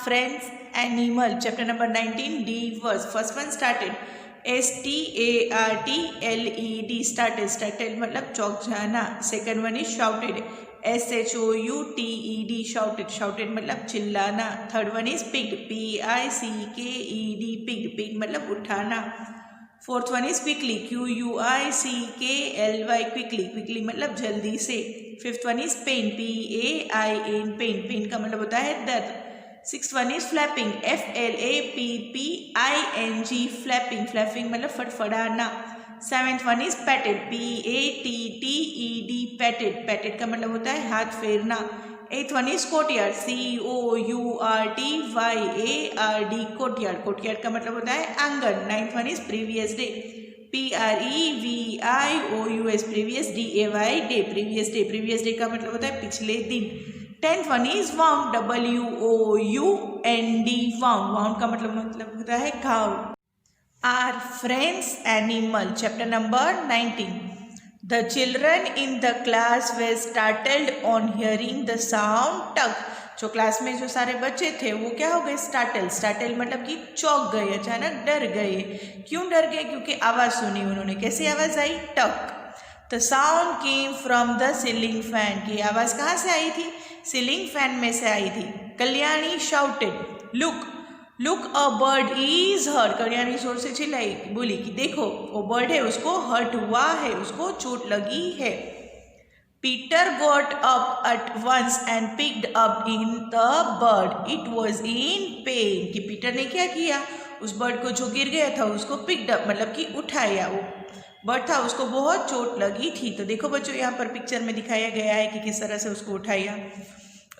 friends, animal. Chapter number 19, D verse. First one started. STARTLED started. Started मतलब चौक जाना. Second one is shouted. SHOUTED shouted. Shouted मतलब चिल्लाना. Third one is picked. PICKED picked. Picked मतलब उठाना. Fourth one is quickly. QUICKLY quickly. Quickly मतलब जल्दी से. Fifth one is pain. PAIN pain. Pain का मतलब होता है दर्द. Sixth one is flapping. FLAPPING flapping. Flapping मतलब फड़फड़ाना. Seventh one is patted. PATTED patted. Patted का मतलब होता है हाथ फेरना. Eighth one is courtyard. COURTYARD courtyard. Courtyard का मतलब होता है आंगन. Ninth one is previous day. PREVIOUS previous DAY day. Previous day. Previous day का मतलब होता है पिछले दिन. Tenth one is wound. WOUND wound. Wound का मतलब होता है घाव. Our friends, animal. Chapter number 19. The children in the class were startled on hearing the sound tug. जो क्लास में जो सारे बच्चे थे वो क्या हो गए? स्टार्टल. स्टार्टल मतलब कि चौंक गए, अचानक डर गए. क्यों डर गए? क्योंकि आवाज़ सुनी उन्होंने. कैसी आवाज़ आई? टक. The sound came from the ceiling fan. की आवाज़ कहाँ से आई थी? सीलिंग फैन में से आई थी. Kalyani shouted, Look, a bird is hurt. Kalyani जोर से चिल्लाई, बोली कि देखो वो बर्ड है, उसको हर्ट हुआ है, उसको चोट लगी है. Peter got up at once and picked up in the bird. It was in pain. कि पीटर ने क्या किया? उस बर्ड को जो गिर गया था उसको picked up मतलब कि उठाया. वो बर्ड था, उसको बहुत चोट लगी थी. तो देखो बच्चों यहाँ पर पिक्चर में दिखाया गया है कि किस तरह से उसको उठाया.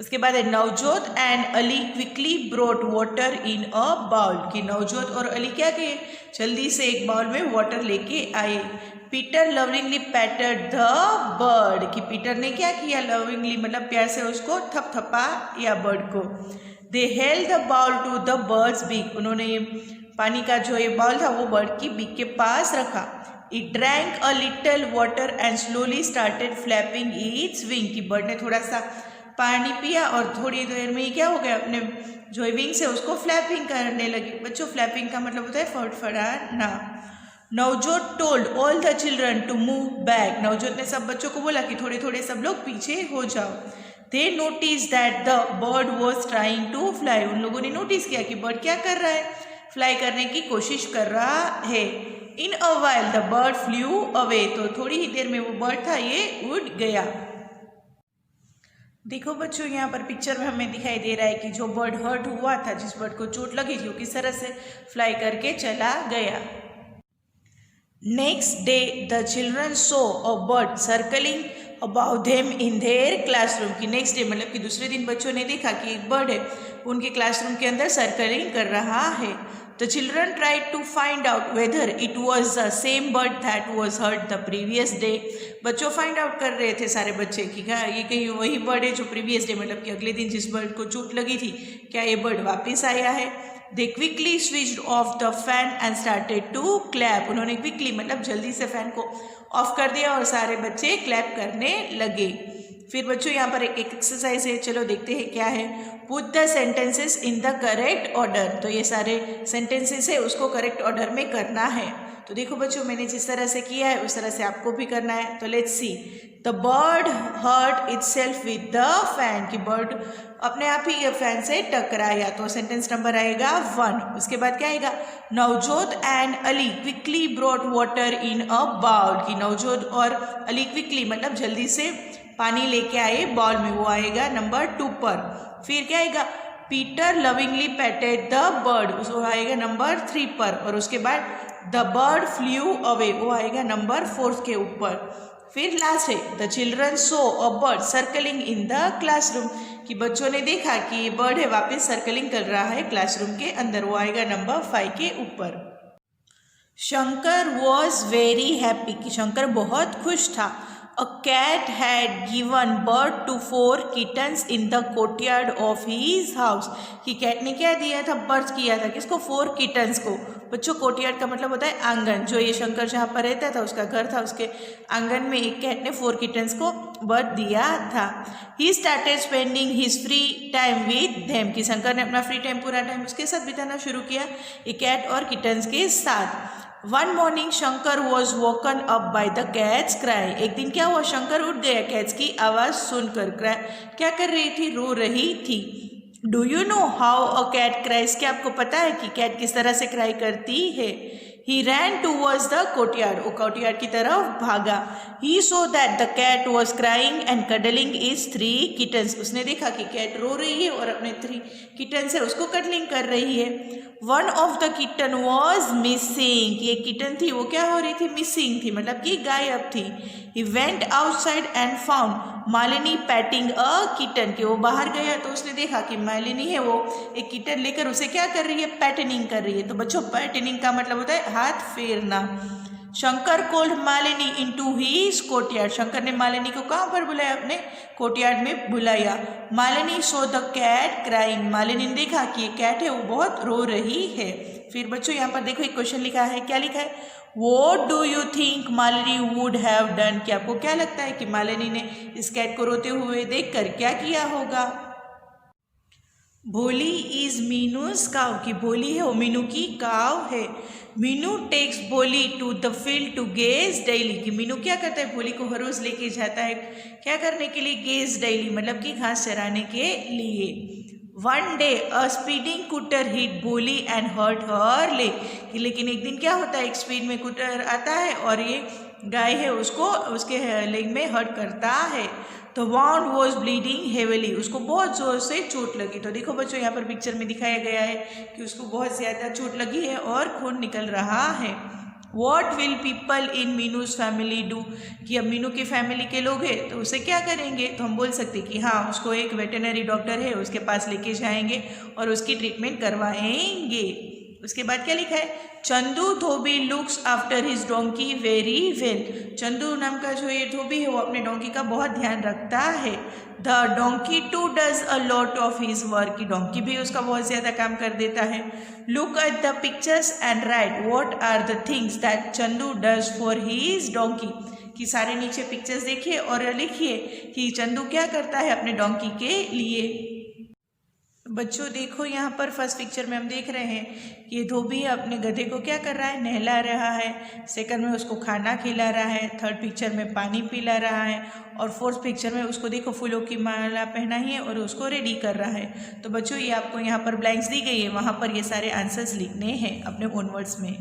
उसके बाद Navjot and Ali quickly brought water in a bowl. कि नवजोत और अली क्या किए? जल्दी से एक बाउल में वाटर लेके आए. Peter lovingly पैटेड the bird. कि पीटर ने क्या किया? लविंगली मतलब प्यार से उसको थपथपा या बर्ड को. They held the bowl to the bird's beak. उन्होंने पानी का जो ये बाउल था वो बर्ड की बीक के पास रखा. It drank a little water and slowly started flapping its wing. कि बर्ड ने थोड़ा सा पानी पिया और थोड़ी देर में ही क्या हो गया? अपने जो विंग्स है उसको फ्लैपिंग करने लगी. बच्चों फ्लैपिंग का मतलब होता है फड़फड़ाना. Navjot told all the children to move back. Navjot ने सब बच्चों को बोला कि थोड़े थोड़े सब लोग पीछे हो जाओ. They notice that the bird was trying to fly. उन लोगों ने नोटिस किया कि बर्ड क्या कर रहा है? फ्लाई करने की कोशिश कर रहा है. In a while the bird flew away. तो थोड़ी ही देर में वो बर्ड था ये उड़ गया. देखो बच्चों यहाँ पर पिक्चर में हमें दिखाई दे रहा है कि जो बर्ड हर्ट हुआ था, जिस बर्ड को चोट लगी थी, वो किस तरह से फ्लाई करके चला गया. Next day the children so a bird circling about them in their classroom. की नेक्स्ट डे मतलब कि दूसरे दिन बच्चों ने देखा कि एक बर्ड है उनके क्लासरूम के अंदर सर्कलिंग कर रहा है. The children tried to find out whether it was the same bird that was hurt the previous day. बच्चों फाइंड आउट कर रहे थे सारे बच्चे कि क्या ये कहीं वही बर्ड है जो प्रीवियस डे मतलब कि अगले दिन जिस बर्ड को चोट लगी थी, क्या ये बर्ड वापस आया है. They quickly switched off the fan and started to clap. उन्होंने क्विकली मतलब जल्दी से फैन को ऑफ कर दिया और सारे बच्चे क्लैप करने लगे. फिर बच्चों यहाँ पर एक एक्सरसाइज है, चलो देखते हैं क्या है. Put the sentences in the correct order. तो ये सारे सेंटेंसेस है उसको करेक्ट ऑर्डर में करना है. तो देखो बच्चों मैंने जिस तरह से किया है उस तरह से आपको भी करना है. तो let's see. The bird hurt itself with the fan. कि बर्ड अपने आप ही फैन से टकराया. तो सेंटेंस नंबर आएगा 1. उसके बाद क्या आएगा? Navjot and Ali quickly brought water in a bowl. कि नवजोत और अली क्विकली मतलब जल्दी से पानी लेके आए बाउल में. वो आएगा नंबर 2 पर. फिर क्या आएगा? Peter lovingly पैटेड the bird. उसको आएगा नंबर 3 पर. और उसके बाद द बर्ड फ्लू अवे. वो आएगा नंबर 4 के ऊपर. फिर लास्ट है the children so a bird circling in the classroom. कि बच्चों ने देखा कि ये बर्ड है वापस सर्कलिंग कर रहा है क्लासरूम के अंदर. वो आएगा नंबर 5 के ऊपर. Shankar was very happy. कि शंकर बहुत खुश था. A cat had given birth to 4 kittens in the courtyard of his house. कि कैट ने क्या दिया था? बर्थ किया था. किसको? 4 किटन्स को. बच्चों कोर्टयार्ड का मतलब होता है आंगन. जो ये शंकर जहाँ पर रहता था उसका घर था, उसके आंगन में एक कैट ने 4 किटन्स को बर्थ दिया था। He started spending his free time with them, कि शंकर ने अपना फ्री टाइम पूरा टाइम उसके साथ बिताना शुरू किया, ए कैट और किटन्स के साथ। One morning Shankar was woken up by the cats cry, एक दिन क्या हुआ, शंकर उठ गया कैट्स की आवाज़ सुनकर। क्या कर रही थी, रो रही थी। Do you know how a cat cries, क्या आपको पता है कि कैट किस तरह से क्राई करती है। He ran towards the courtyard, वो कोर्टयार्ड की तरफ भागा। He saw that the cat was crying and cuddling its 3 kittens, उसने देखा कि कैट रो रही है और अपने 3 किटन से उसको कडलिंग कर रही है। One of the kitten was missing, ये किटन थी वो क्या हो रही थी, मिसिंग थी, मतलब कि गायब थी। He went outside and found Malini petting a kitten, कि वो बाहर गया तो उसने देखा कि मालिनी है वो एक किटन लेकर उसे क्या कर रही है, पैटनिंग कर रही है। तो बच्चों पैटनिंग का मतलब होता है हाथ फेरना। Shankar cold Malini into his courtyard, Shankar ने मालिनी को कहाँ पर बुलाया, अपने कोर्टयार्ड में बुलाया। Malini saw the cat crying, Malini ने देखा कि ये कैट है वो बहुत रो रही है। फिर बच्चों यहाँ पर देखो एक क्वेश्चन लिखा है, क्या लिखा है, What do you think Malini would have done, कि आपको क्या लगता है कि मालिनी ने इस कैट को रोते हुए देखकर क्या किया होगा। भोली इज मीनूज काव, कि भोली है वो मीनू की काव है। Meenu takes Bholi to the field to graze daily, कि मीनू क्या करता है, भोली को हर रोज लेके जाता है क्या करने के लिए, गेज डेली, मतलब कि घास चराने के लिए। वन डे अ स्पीडिंग कुटर हिट भोली एंड हर्ट हर लेग, लेकिन एक दिन क्या होता है, एक स्पीड में कुटर आता है और ये गाय है उसको उसके लेग में हर्ट करता है। तो वाउंड वॉज ब्लीडिंग हेविली, उसको बहुत ज़ोर से चोट लगी। तो देखो बच्चों यहाँ पर पिक्चर में दिखाया गया है कि उसको बहुत ज़्यादा चोट लगी है और खून निकल रहा है। What will people in Meenu's family do, कि अब मीनू की फैमिली के लोग हैं तो उसे क्या करेंगे, तो हम बोल सकते कि हाँ उसको एक वेटरनरी डॉक्टर है उसके पास लेके जाएंगे और उसकी ट्रीटमेंट करवाएंगे। उसके बाद क्या लिखा है, Chandu dhobi looks after his donkey very well, Chandu नाम का जो ये धोबी है वो अपने डोंकी का बहुत ध्यान रखता है। The donkey too does a lot of his work, की डोंकी भी उसका बहुत ज़्यादा काम कर देता है। Look at the pictures and write what are the things that Chandu does for his donkey, कि सारे नीचे पिक्चर्स देखिए और लिखिए कि चंदू क्या करता है अपने डोंकी के लिए। बच्चों देखो यहाँ पर फर्स्ट पिक्चर में हम देख रहे हैं कि ये धोबी अपने गधे को क्या कर रहा है, नहला रहा है। सेकंड में उसको खाना खिला रहा है। थर्ड पिक्चर में पानी पिला रहा है। और फोर्थ पिक्चर में उसको देखो फूलों की माला पहनाई है और उसको रेडी कर रहा है। तो बच्चों ये आपको यहाँ पर ब्लैंक्स दी गई है, वहाँ पर ये सारे आंसर्स लिखने हैं अपने ओन वर्ड्स में।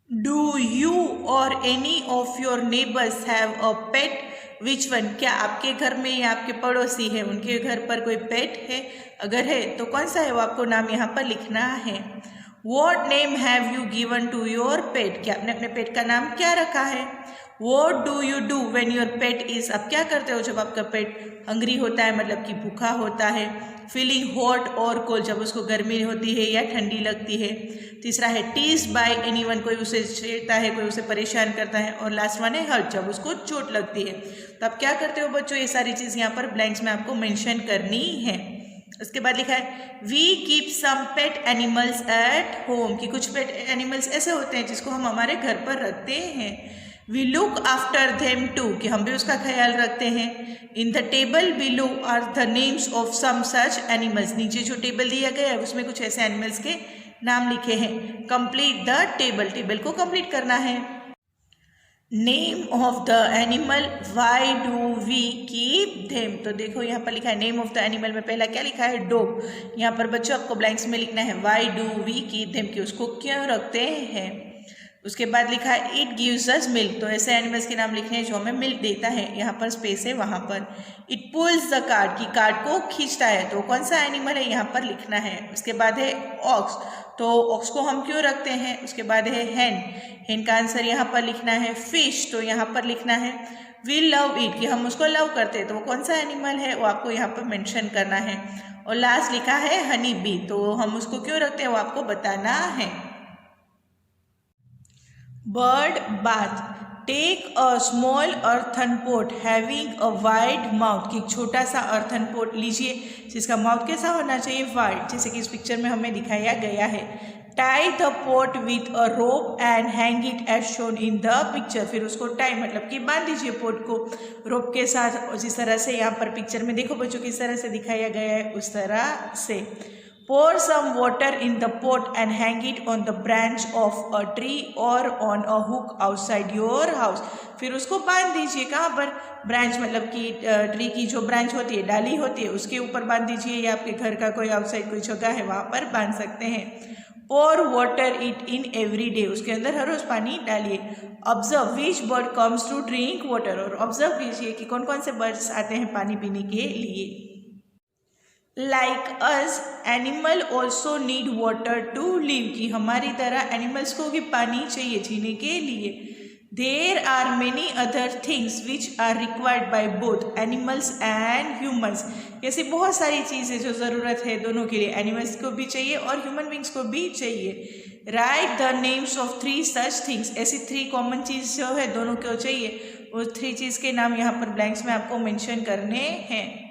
डू यू और any of your neighbours have a pet, which one, क्या आपके घर में या आपके पड़ोसी है उनके घर पर कोई पेट है, अगर है तो कौन सा है वो आपको नाम यहाँ पर लिखना है। What name have you given to your pet, क्या आपने अपने पेट का नाम क्या रखा है। What do you do when your pet is, आप क्या करते हो जब आपका पेट हंग्री होता है, मतलब कि भूखा होता है। फीलिंग हॉट और कोल्ड, जब उसको गर्मी होती है या ठंडी लगती है। तीसरा है टीज बाय एनीवन, कोई उसे छेड़ता है, कोई उसे परेशान करता है। और लास्ट वन है हर्ट, जब उसको चोट लगती है। तो आप क्या करते हो बच्चों, ये सारी चीज़ यहाँ पर ब्लैंक्स में आपको मेंशन करनी है। उसके बाद लिखा है we keep some pet animals at home, कि कुछ पेट एनिमल्स ऐसे होते हैं जिसको हम हमारे घर पर रखते हैं। We look after them too, कि हम भी उसका ख्याल रखते हैं। In the table below are the names of some such animals, नीचे जो टेबल दिया गया है उसमें कुछ ऐसे एनिमल्स के नाम लिखे हैं। कंप्लीट द टेबल, टेबल को कंप्लीट करना है। Name of the animal, why do we keep them, तो देखो यहाँ पर लिखा है नेम ऑफ द एनिमल में पहला क्या लिखा है, डॉग। यहाँ पर बच्चों आपको ब्लैंक्स में लिखना है why do we keep them, कि उसको क्यों रखते हैं। उसके बाद लिखा है इट गिव्स अस मिल्क, तो ऐसे एनिमल्स के नाम लिखने हैं जो हमें मिल्क देता है। यहाँ पर स्पेस है वहाँ पर। इट पुल्स द कार्ट, की कार्ट को खींचता है, तो कौन सा एनिमल है यहाँ पर लिखना है। उसके बाद है ऑक्स, तो ऑक्स को हम क्यों रखते हैं। उसके बाद है हैन, हैन का आंसर यहाँ पर लिखना है फिश, तो यहाँ पर लिखना है वी लव इट, कि हम उसको लव करते हैं, तो वो कौन सा एनिमल है वो आपको यहाँ पर मेंशन करना है। और लास्ट लिखा है हनी बी, तो हम उसको क्यों रखते हैं वो आपको बताना है। Bird bath, take a small earthen pot having a wide mouth, कि छोटा सा अर्थन पोट लीजिए जिसका माउथ कैसा होना चाहिए, वाइड, जैसे कि इस पिक्चर में हमें दिखाया गया है। Tie the pot with a rope and hang it as shown in the picture. फिर उसको टाई मतलब कि बांध दीजिए पॉट को रोप के साथ, जिस तरह से यहाँ पर पिक्चर में देखो बच्चों किस तरह से दिखाया गया है उस तरह से। Pour some water in the pot and hang it on the branch of a tree or on a hook outside your house। फिर उसको बांध दीजिए कहाँ पर, ब्रांच मतलब कि ट्री की जो ब्रांच होती है, डाली होती है, उसके ऊपर बांध दीजिए, या आपके घर का कोई आउटसाइड कोई जगह है वहाँ पर बांध सकते हैं। Pour water it in every day, उसके अंदर हर रोज पानी डालिए। Observe which bird comes to drink water, और ऑब्जर्व कीजिए कि कौन कौन से बर्ड्स आते हैं पानी पीने के लिए। Like us, animal also need water to live, कि हमारी तरह एनिमल्स को भी पानी चाहिए जीने के लिए। There are many other things which are required by both animals and humans, ऐसी बहुत सारी चीज़ें जो ज़रूरत है दोनों के लिए, एनिमल्स को भी चाहिए और ह्यूमन बींग्स को भी चाहिए। Write the names of 3 such things, ऐसी 3 कॉमन चीज़ जो है दोनों को चाहिए, वो 3 चीज़ के नाम यहाँ पर ब्लैंक्स में आपको मेंशन करने हैं।